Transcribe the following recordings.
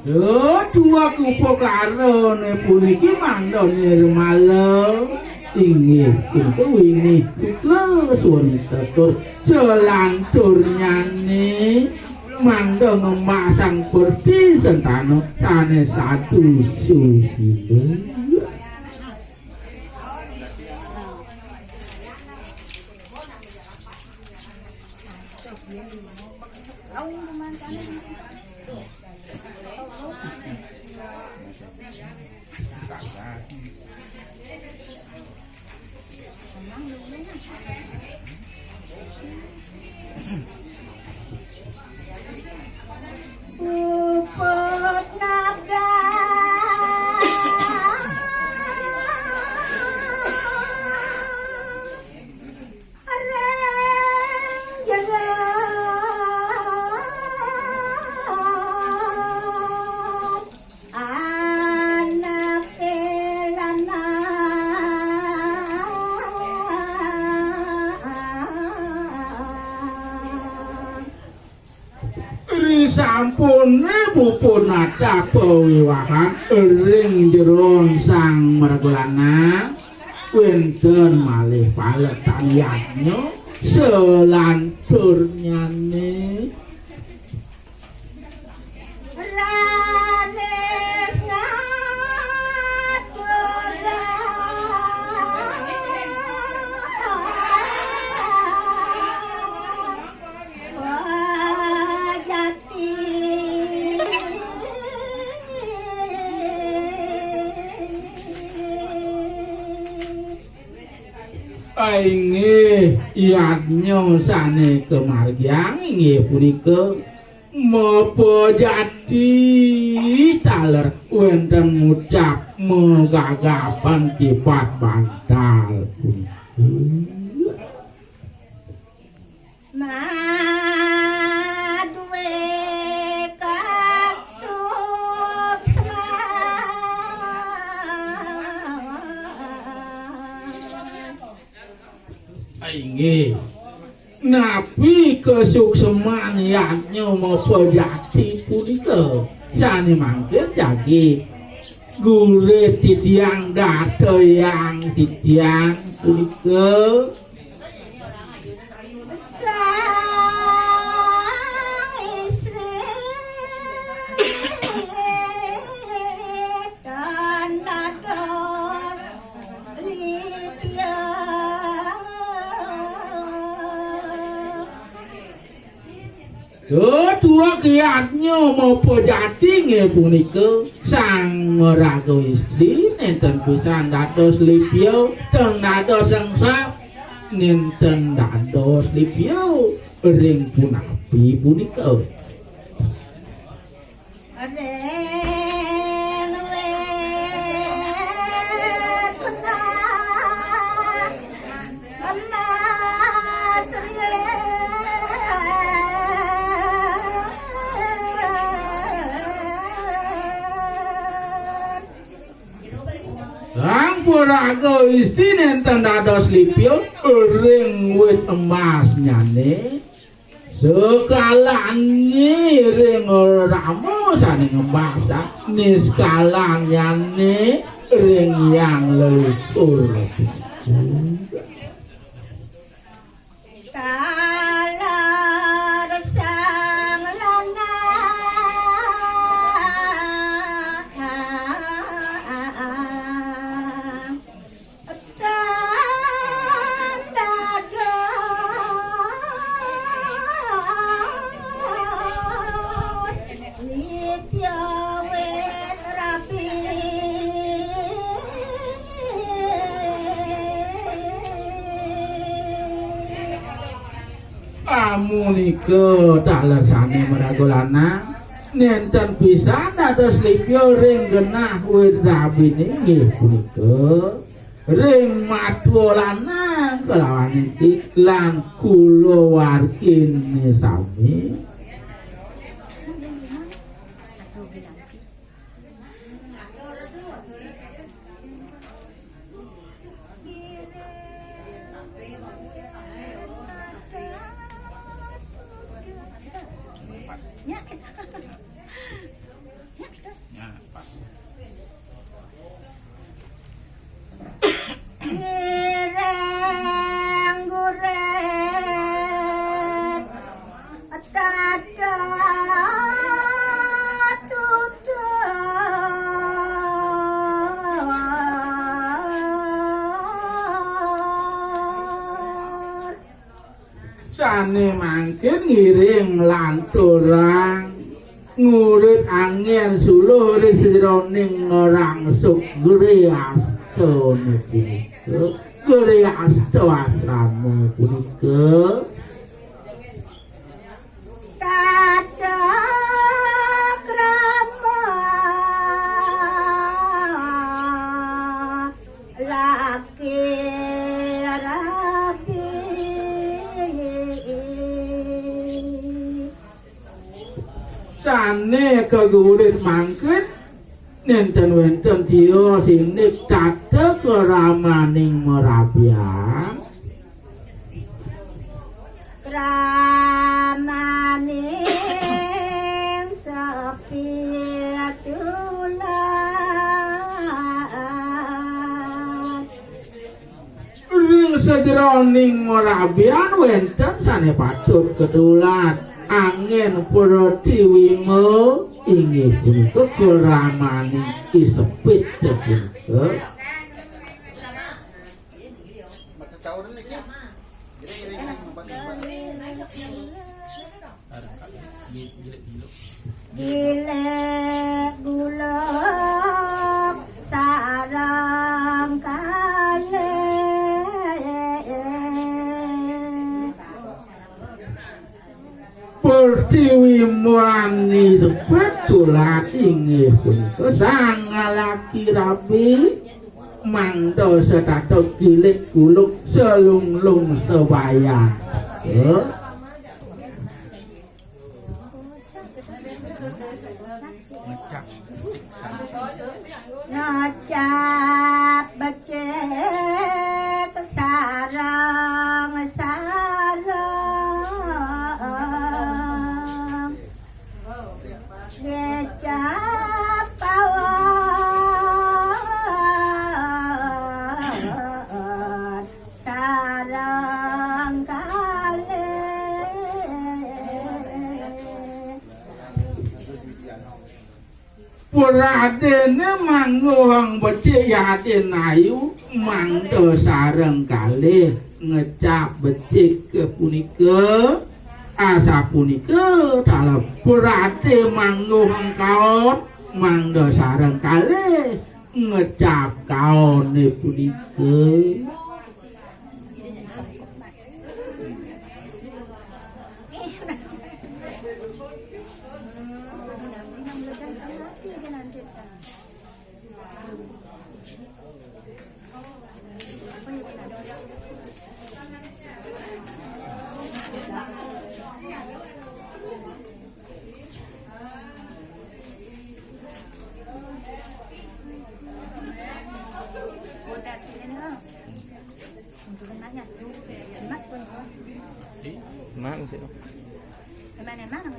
Yo dua kupo karone puniki mandha nirmala inggih punika wingi kula suwun tetur jelantur nyane mandha ngemasang berdi sentano sanes satu susi. Sampune pupun ada pewiwahan ring jeron sang mergulana wenten malih paletaniannya selantur nyane inggih yadnya sane kemargian inggih punika mapa jati taler wenten ngucap megagapan tipat bantal inggih napi kesukseman yaknya mapa jati punika sane mangke jagi gure titiang data yang titiang punika dua kiatnya mapa jati nggih punika sang meraga istri nenten pisan dados lipya teng dados sengsa nenten dados lipya ring punapi punika Puraga istri nenten dados lipya ring wit emas nyane sekalane ring ramo sane ngembasa niskalang nyane ring yang leluhur Amunika daler sane meragolana nenten pisan dados lipya ring genah wit rabine nggih punika ring madwalana kelawan iki lan kula warkine sami Sane mangkin ngiring lan turang ngurit angin suluh risroning orang suk griasto punika griasto asrama punika sane kegurit mangkit nenten wenten tio sing niktate keramaning Merapian kramaning sepi tulan ring sejroning Merapian wenten sane patut kedulat angin Pratiwima inggih punika keramaning Kisepit punika gilek gulok sarang kale Pratiwima Kisepit tulat inggih punika sang laki rabi mangdo setato gilek guluk selunglung sebayang ngecap becek sarang sarang ngecap pawon sarang kale Puradene manggohang becik yatin ayu mangdo sareng kalih ngecap becik ke punika asa punika dalem purade manggohang kaon mangdo sareng kalih ngecap kaone punika Mana sih? Mana mana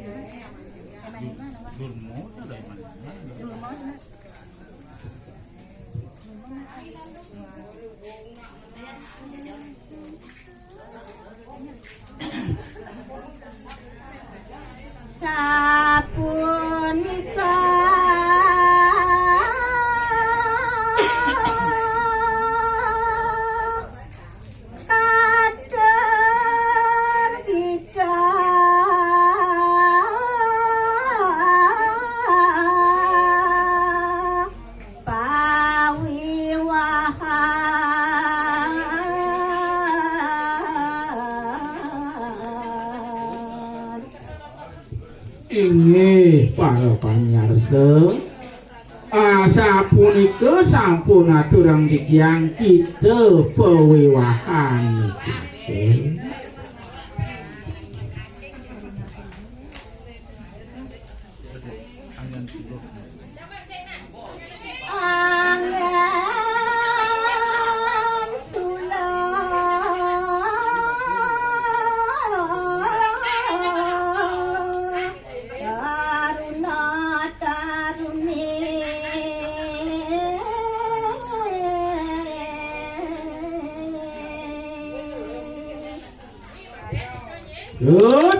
sapunika inggih para pamirsa sapunika sampun aturang tiyang kita pewiwahan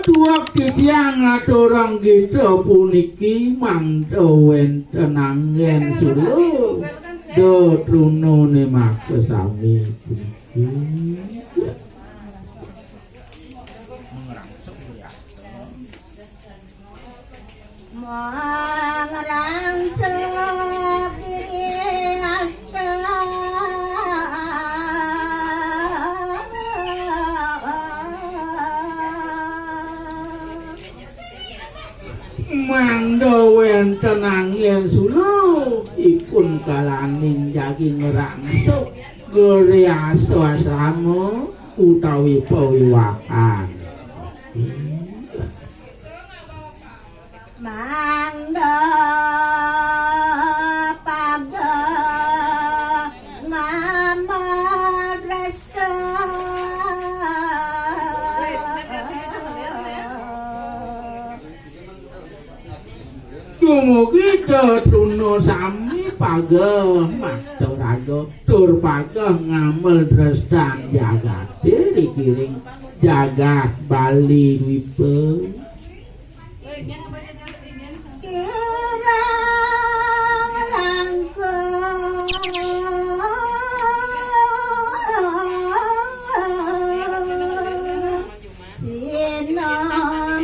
dua tiyang aturang kita puniki mangdo wenten angin suluh do trunone makesami puniki Ngarang sekiri asta Mando wenten angin sulu ipun kalaning jaging rangsuk geria swasana utawi pawiwakan mangga paga ngamar resta dumugi datuno sami pageh maturaga tur pageh ngamel drestan jagat dikiring jagat Bali wipe kirang langkung sinom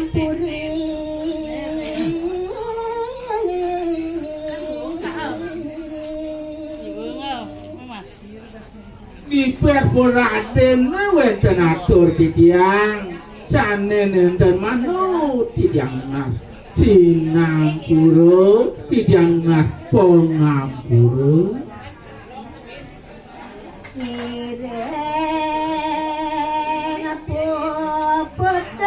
puri Dipet Raden wenten atur titiang sane nenten manut titiang nas Sinangpura titiang nas Pongampura kireng puputang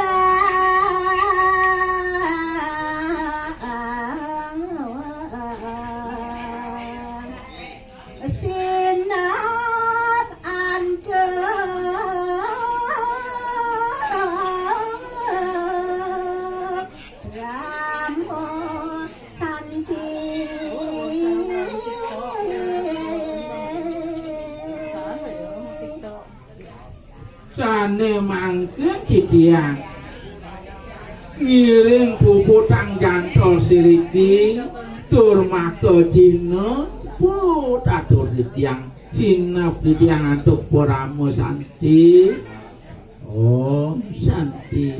sinap anteng ramo santi sane mangke titiang ngiring puputang jantol siriki tur maka Cina putatur titiang sinap titiang antuk poramo santi Om Santi